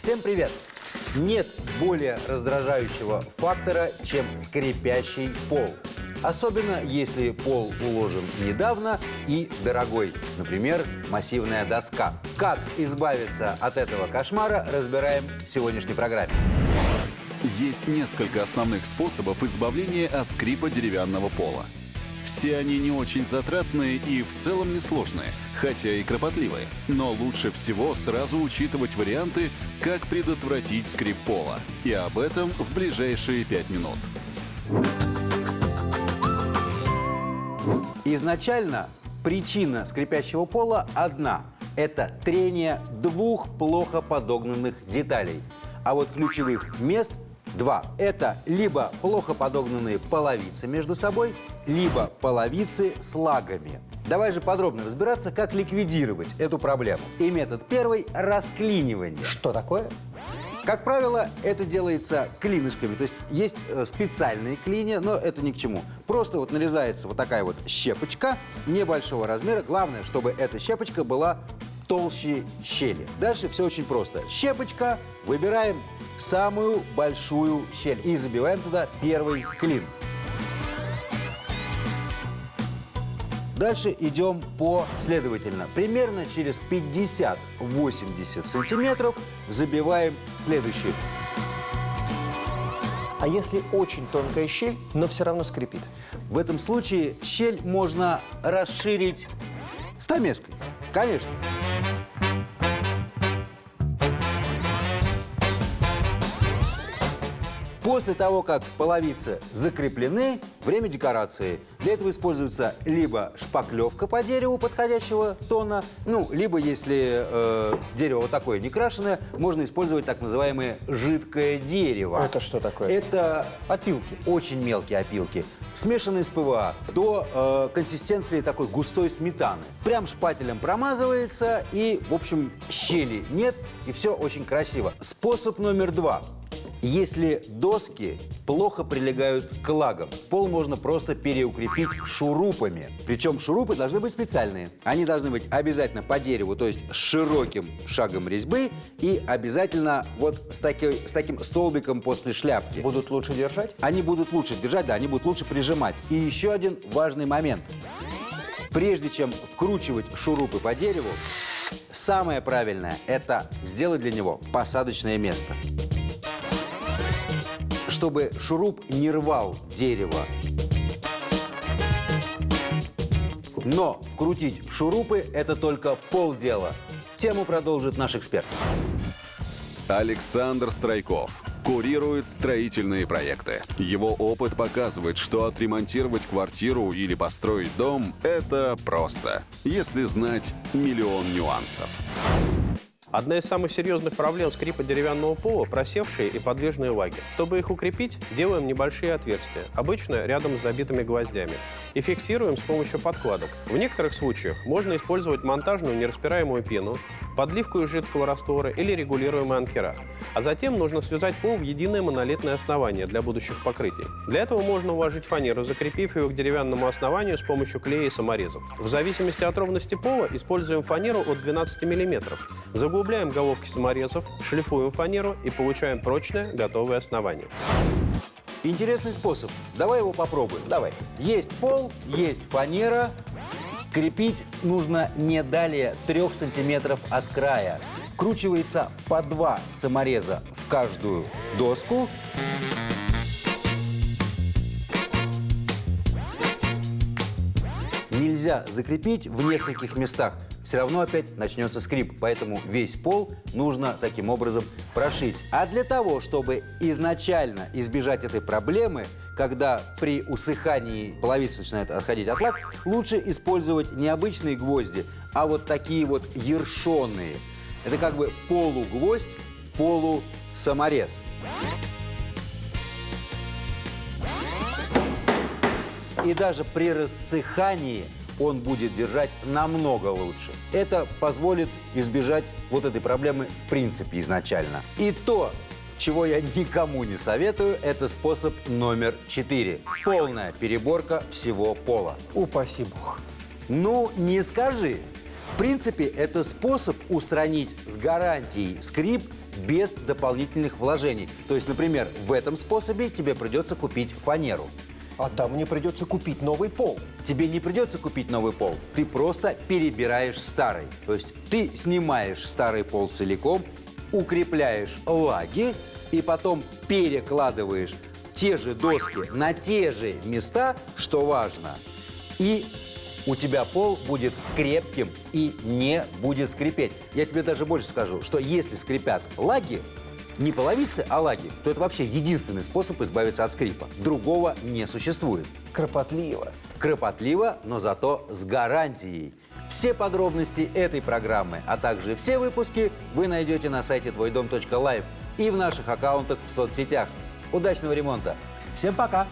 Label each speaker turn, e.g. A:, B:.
A: Всем привет! Нет более раздражающего фактора, чем скрипящий пол. Особенно, если пол уложен недавно и дорогой, например, массивная доска. Как избавиться от этого кошмара, разбираем в сегодняшней программе.
B: Есть несколько основных способов избавления от скрипа деревянного пола. Все они не очень затратные и в целом несложные, хотя и кропотливые. Но лучше всего сразу учитывать варианты, как предотвратить скрип пола. И об этом в ближайшие 5 минут.
A: Изначально причина скрипящего пола одна – это трение двух плохо подогнанных деталей. А вот ключевых мест два. Это либо плохо подогнанные половицы между собой, либо половицы с лагами. Давай же подробно разбираться, как ликвидировать эту проблему. И метод первый – расклинивание.
C: Что такое?
A: Как правило, это делается клинышками. То есть есть специальные клини, но это ни к чему. Просто вот нарезается вот такая вот щепочка небольшого размера. Главное, чтобы эта щепочка была толще щели. Дальше все очень просто. Щепочка, выбираем самую большую щель и забиваем туда первый клин. Дальше идем последовательно. Примерно через 50-80 сантиметров забиваем следующий.
C: А если очень тонкая щель, но все равно скрипит?
A: В этом случае щель можно расширить стамеской. Конечно. После того, как половицы закреплены, время декорации. Для этого используется либо шпаклевка по дереву подходящего тона, либо, если дерево вот такое не крашеное, можно использовать так называемое жидкое дерево.
C: Это что такое?
A: Это
C: опилки.
A: Очень мелкие опилки, смешанные с ПВА до консистенции такой густой сметаны. Прям шпателем промазывается, и, в общем, щели нет, и все очень красиво. Способ номер два. Если доски плохо прилегают к лагам, пол можно просто переукрепить шурупами. Причем шурупы должны быть специальные. Они должны быть обязательно по дереву, то есть с широким шагом резьбы, и обязательно вот с таким столбиком после шляпки.
C: Будут лучше держать?
A: Они будут лучше держать, да, они будут лучше прижимать. И еще один важный момент. Прежде чем вкручивать шурупы по дереву, самое правильное – это сделать для него посадочное место. Чтобы шуруп не рвал дерево. Но вкрутить шурупы – это только полдела. Тему продолжит наш эксперт.
B: Александр Страйков курирует строительные проекты. Его опыт показывает, что отремонтировать квартиру или построить дом – это просто, если знать миллион нюансов.
D: Одна из самых серьезных проблем скрипа деревянного пола – просевшие и подвижные лаги. Чтобы их укрепить, делаем небольшие отверстия, обычно рядом с забитыми гвоздями, и фиксируем с помощью подкладок. В некоторых случаях можно использовать монтажную нераспираемую пену, подливку из жидкого раствора или регулируемые анкера. А затем нужно связать пол в единое монолитное основание для будущих покрытий. Для этого можно уложить фанеру, закрепив ее к деревянному основанию с помощью клея и саморезов. В зависимости от ровности пола используем фанеру от 12 мм. Заглубляем головки саморезов, шлифуем фанеру и получаем прочное, готовое основание.
A: Интересный способ. Давай его попробуем.
C: Давай.
A: Есть пол, есть фанера. Крепить нужно не далее 3 сантиметров от края. Вкручивается по 2 самореза в каждую доску. Нельзя закрепить в нескольких местах. Все равно опять начнется скрип, поэтому весь пол нужно таким образом прошить. А для того, чтобы изначально избежать этой проблемы, когда при усыхании половицы начинают отходить от лак, лучше использовать не обычные гвозди, а вот такие вот ершонные. Это как бы полугвоздь, полусаморез. И даже при рассыхании он будет держать намного лучше. Это позволит избежать вот этой проблемы в принципе изначально. И то, чего я никому не советую, это способ номер 4. Полная переборка всего пола.
C: Упаси бог.
A: Ну, не скажи. В принципе, это способ устранить с гарантией скрип без дополнительных вложений. То есть, например, в этом способе тебе придется купить фанеру.
C: А там мне придется купить новый пол.
A: Тебе не придется купить новый пол, ты просто перебираешь старый. То есть ты снимаешь старый пол целиком, укрепляешь лаги и потом перекладываешь те же доски на те же места, что важно. И у тебя пол будет крепким и не будет скрипеть. Я тебе даже больше скажу, что если скрипят лаги, не половицы, а лаги, то это вообще единственный способ избавиться от скрипа. Другого не существует.
C: Кропотливо.
A: Кропотливо, но зато с гарантией. Все подробности этой программы, а также все выпуски вы найдете на сайте твойдом.лайв и в наших аккаунтах в соцсетях. Удачного ремонта! Всем пока!